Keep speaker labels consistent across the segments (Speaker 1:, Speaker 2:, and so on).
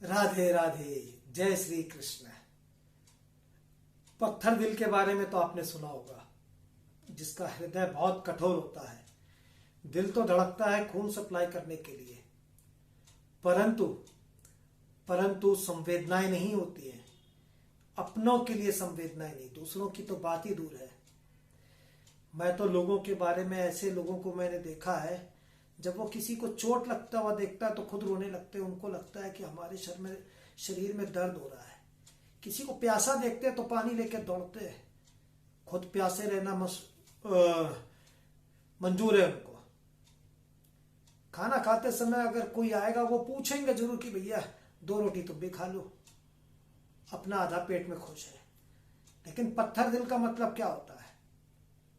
Speaker 1: राधे राधे। जय श्री कृष्ण। पत्थर दिल के बारे में तो आपने सुना होगा, जिसका हृदय बहुत कठोर होता है। दिल तो धड़कता है खून सप्लाई करने के लिए, परंतु परंतु संवेदनाएं नहीं होती हैं। अपनों के लिए संवेदनाएं नहीं, दूसरों की तो बात ही दूर है। मैं तो लोगों के बारे में, ऐसे लोगों को मैंने देखा है, जब वो किसी को चोट लगता हुआ देखता है तो खुद रोने लगते हैं। उनको लगता है कि हमारे शरीर में दर्द हो रहा है। किसी को प्यासा देखते हैं तो पानी लेके दौड़ते हैं। खुद प्यासे रहना मंजूर है उनको। खाना खाते समय अगर कोई आएगा वो पूछेंगे जरूर कि भैया 2 रोटी तुम भी खा लो, अपना आधा पेट में खुश है। लेकिन पत्थर दिल का मतलब क्या होता है?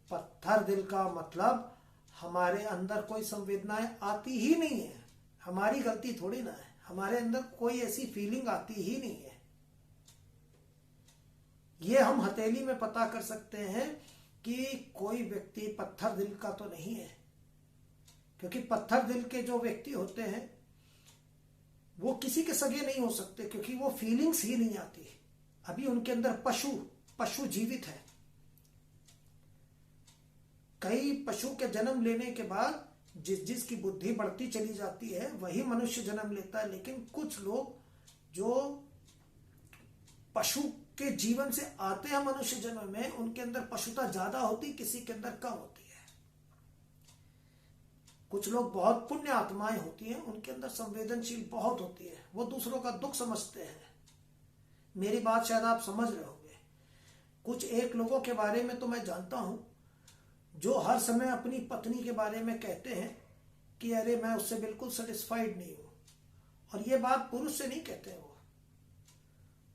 Speaker 1: पत्थर दिल का मतलब हमारे अंदर कोई संवेदनाएं आती ही नहीं है। हमारी गलती थोड़ी ना है, हमारे अंदर कोई ऐसी फीलिंग आती ही नहीं है। ये हम हथेली में पता कर सकते हैं कि कोई व्यक्ति पत्थर दिल का तो नहीं है, क्योंकि पत्थर दिल के जो व्यक्ति होते हैं वो किसी के सगे नहीं हो सकते, क्योंकि वो फीलिंग्स ही नहीं आती। अभी उनके अंदर पशु जीवित है। कई पशु के जन्म लेने के बाद जिसकी बुद्धि बढ़ती चली जाती है वही मनुष्य जन्म लेता है। लेकिन कुछ लोग जो पशु के जीवन से आते हैं मनुष्य जन्म में, उनके अंदर पशुता ज्यादा होती, किसी के अंदर कम होती है। कुछ लोग बहुत पुण्य आत्माएं होती हैं, उनके अंदर संवेदनशील बहुत होती है। वो दूसरों का दुख समझते हैं। मेरी बात शायद आप समझ रहे होंगे। कुछ एक लोगों के बारे में तो मैं जानता हूं जो हर समय अपनी पत्नी के बारे में कहते हैं कि अरे मैं उससे बिल्कुल सेटिस्फाइड नहीं हूं। और ये बात पुरुष से नहीं कहते।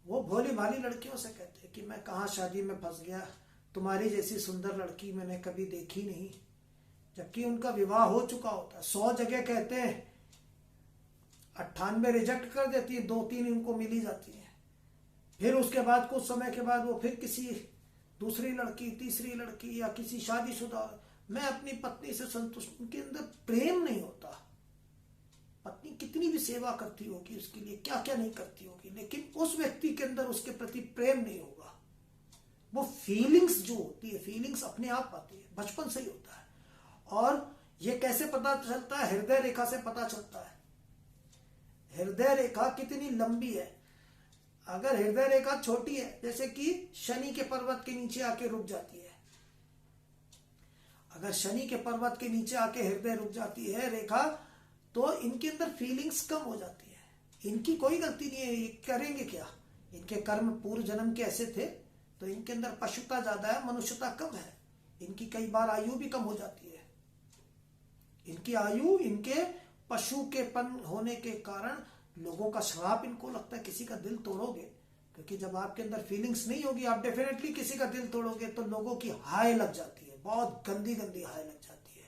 Speaker 1: वो भोली भाली लड़कियों से कहते हैं कि मैं कहाँ शादी में फंस गया, तुम्हारी जैसी सुंदर लड़की मैंने कभी देखी नहीं। जबकि उनका विवाह हो चुका होता है। 100 जगह कहते हैं, 98 रिजेक्ट कर देती है, 2-3 उनको मिली जाती है। फिर उसके बाद कुछ समय के बाद वो फिर किसी दूसरी लड़की, तीसरी लड़की या किसी शादीशुदा, मैं अपनी पत्नी से संतुष्ट। उनके अंदर प्रेम नहीं होता। पत्नी कितनी भी सेवा करती होगी, उसके लिए क्या क्या नहीं करती होगी, लेकिन उस व्यक्ति के अंदर उसके प्रति प्रेम नहीं होगा। वो फीलिंग्स जो होती है, फीलिंग्स अपने आप आती है, बचपन से ही होता है। और ये कैसे पता चलता है? हृदय रेखा से पता चलता है। हृदय रेखा कितनी लंबी है। अगर हृदय रेखा छोटी है, जैसे कि शनि के पर्वत के नीचे आके रुक जाती है, अगर शनि के पर्वत के नीचे आके हृदय रुक जाती है रेखा, तो इनके अंदर फीलिंग्स कम हो जाती है। इनकी कोई गलती नहीं है, ये करेंगे क्या? इनके कर्म पूर्व जन्म के ऐसे थे, तो इनके अंदर पशुता ज्यादा है, मनुष्यता कम है। इनकी कई बार आयु भी कम हो जाती है। इनकी आयु, इनके पशु के पन होने के कारण लोगों का श्राप इनको लगता है। किसी का दिल तोड़ोगे, क्योंकि जब आपके अंदर फीलिंग्स नहीं होगी, आप डेफिनेटली किसी का दिल तोड़ोगे तो लोगों की हाय लग जाती है, बहुत गंदी गंदी हाय लग जाती है।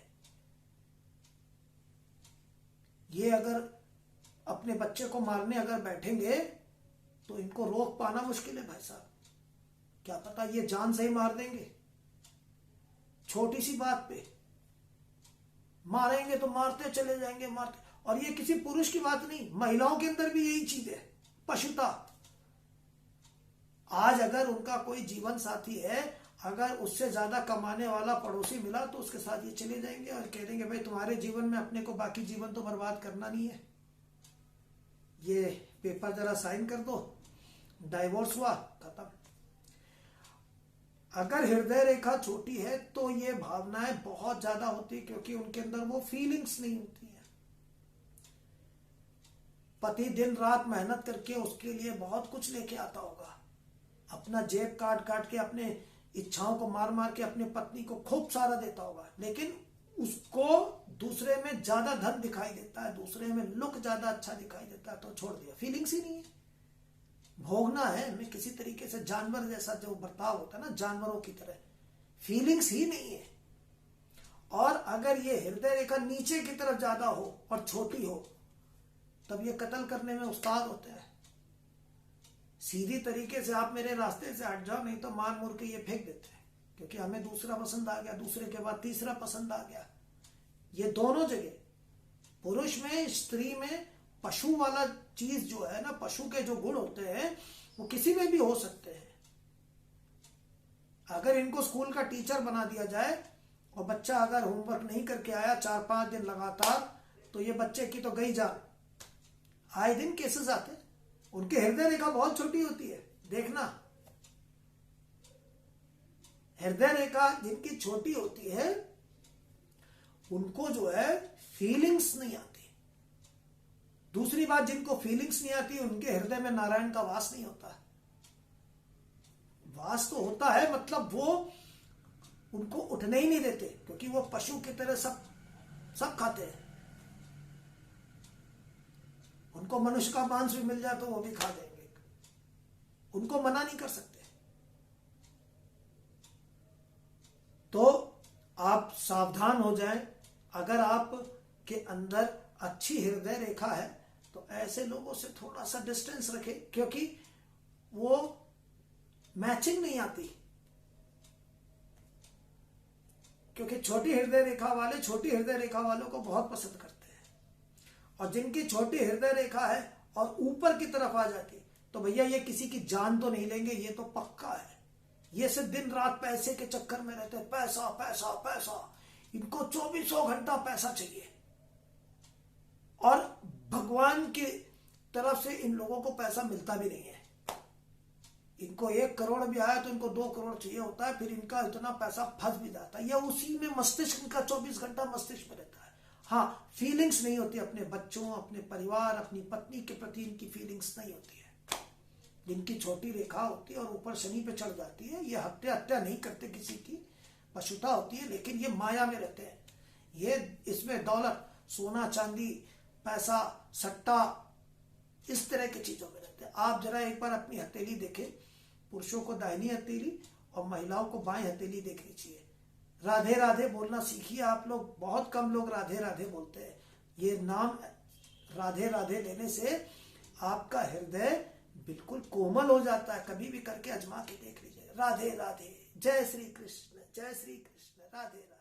Speaker 1: ये अगर अपने बच्चे को मारने अगर बैठेंगे तो इनको रोक पाना मुश्किल है भाई साहब। क्या पता ये जान से ही मार देंगे। छोटी सी बात पे मारेंगे तो मारते चले जाएंगे, मारते। और ये किसी पुरुष की बात नहीं, महिलाओं के अंदर भी यही चीज है, पशुता। आज अगर उनका कोई जीवन साथी है, अगर उससे ज्यादा कमाने वाला पड़ोसी मिला तो उसके साथ ये चले जाएंगे और कह देंगे भाई तुम्हारे जीवन में अपने को बाकी जीवन तो बर्बाद करना नहीं है, ये पेपर जरा साइन कर दो, डाइवोर्स हुआ, खत्म। अगर हृदय रेखा छोटी है तो ये भावनाएं बहुत ज्यादा होती है, क्योंकि उनके अंदर वो फीलिंग्स नहीं होती है। पति दिन रात मेहनत करके उसके लिए बहुत कुछ लेके आता होगा, अपना जेब काट काट के, अपने इच्छाओं को मार मार के अपनी पत्नी को खूब सारा देता होगा, लेकिन उसको दूसरे में ज्यादा धन दिखाई देता है, दूसरे में लुक ज्यादा अच्छा दिखाई देता है, तो छोड़ दिया। फीलिंग्स ही नहीं है, भोगना है हमें किसी तरीके से। जानवर जैसा जो बर्ताव होता है ना, जानवरों की तरह, फीलिंग्स ही नहीं है। और अगर ये हृदय रेखा नीचे की तरफ ज्यादा हो और छोटी हो, तब ये कत्ल करने में उस्ताद होते हैं। सीधी तरीके से आप मेरे रास्ते से हट जाओ, नहीं तो मार मुर के ये फेंक देते हैं, क्योंकि हमें दूसरा पसंद आ गया, दूसरे के बाद तीसरा पसंद आ गया। ये दोनों जगह, पुरुष में, स्त्री में, पशु वाला चीज जो है ना, पशु के जो गुण होते हैं वो किसी में भी हो सकते हैं। अगर इनको स्कूल का टीचर बना दिया जाए और बच्चा अगर होमवर्क नहीं करके आया 4-5 दिन लगातार, तो ये बच्चे की तो गई जान। आए दिन केसेस आते हैं। उनकी हृदय रेखा बहुत छोटी होती है, देखना। हृदय रेखा जिनकी छोटी होती है उनको जो है फीलिंग्स नहीं आती। दूसरी बात, जिनको फीलिंग्स नहीं आती उनके हृदय में नारायण का वास नहीं होता। वास तो होता है, मतलब वो उनको उठने ही नहीं देते, क्योंकि वो पशु की तरह सब खाते हैं। उनको मनुष्य का मांस भी मिल जाए तो वो भी खा देंगे, उनको मना नहीं कर सकते। तो आप सावधान हो जाएं। अगर आप के अंदर अच्छी हृदय रेखा है तो ऐसे लोगों से थोड़ा सा डिस्टेंस रखें, क्योंकि वो मैचिंग नहीं आती। क्योंकि छोटी हृदय रेखा वाले छोटी हृदय रेखा वालों को बहुत पसंद करते हैं, और जिनकी छोटी हृदय रेखा है और ऊपर की तरफ आ जाती तो भैया ये किसी की जान तो नहीं लेंगे, ये तो पक्का है। ये सिर्फ दिन रात पैसे के चक्कर में रहते हैं, पैसा पैसा पैसा। इनको 24 घंटा पैसा चाहिए, और भगवान की तरफ से इन लोगों को पैसा मिलता भी नहीं है। इनको 1 करोड़ भी आया तो इनको 2 करोड़ चाहिए होता है, फिर इनका इतना पैसा फंस भी जाता है। या उसी में मस्तिष्क इनका 24 घंटा मस्तिष्क में रहता है। हाँ, फीलिंग्स नहीं होती अपने बच्चों, अपने परिवार, अपनी पत्नी के प्रति इनकी फीलिंग्स नहीं होती है। जिनकी छोटी रेखा होती है और ऊपर शनि पे चढ़ जाती है, ये हत्या नहीं करते किसी की, पशुता होती है, लेकिन ये माया में रहते हैं। ये इसमें दौलत, सोना चांदी, पैसा, सट्टा, इस तरह की चीजों में रहते हैं। आप जरा एक बार अपनी हथेली देखें, पुरुषों को दाहिनी हथेली और महिलाओं को बाएं हथेली देखनी चाहिए। राधे राधे बोलना सीखिए आप लोग। बहुत कम लोग राधे राधे बोलते हैं। ये नाम राधे राधे लेने से आपका हृदय बिल्कुल कोमल हो जाता है। कभी भी करके आजमा के देख लीजिए। राधे राधे, जय श्री कृष्ण, जय श्री कृष्ण, राधे राधे।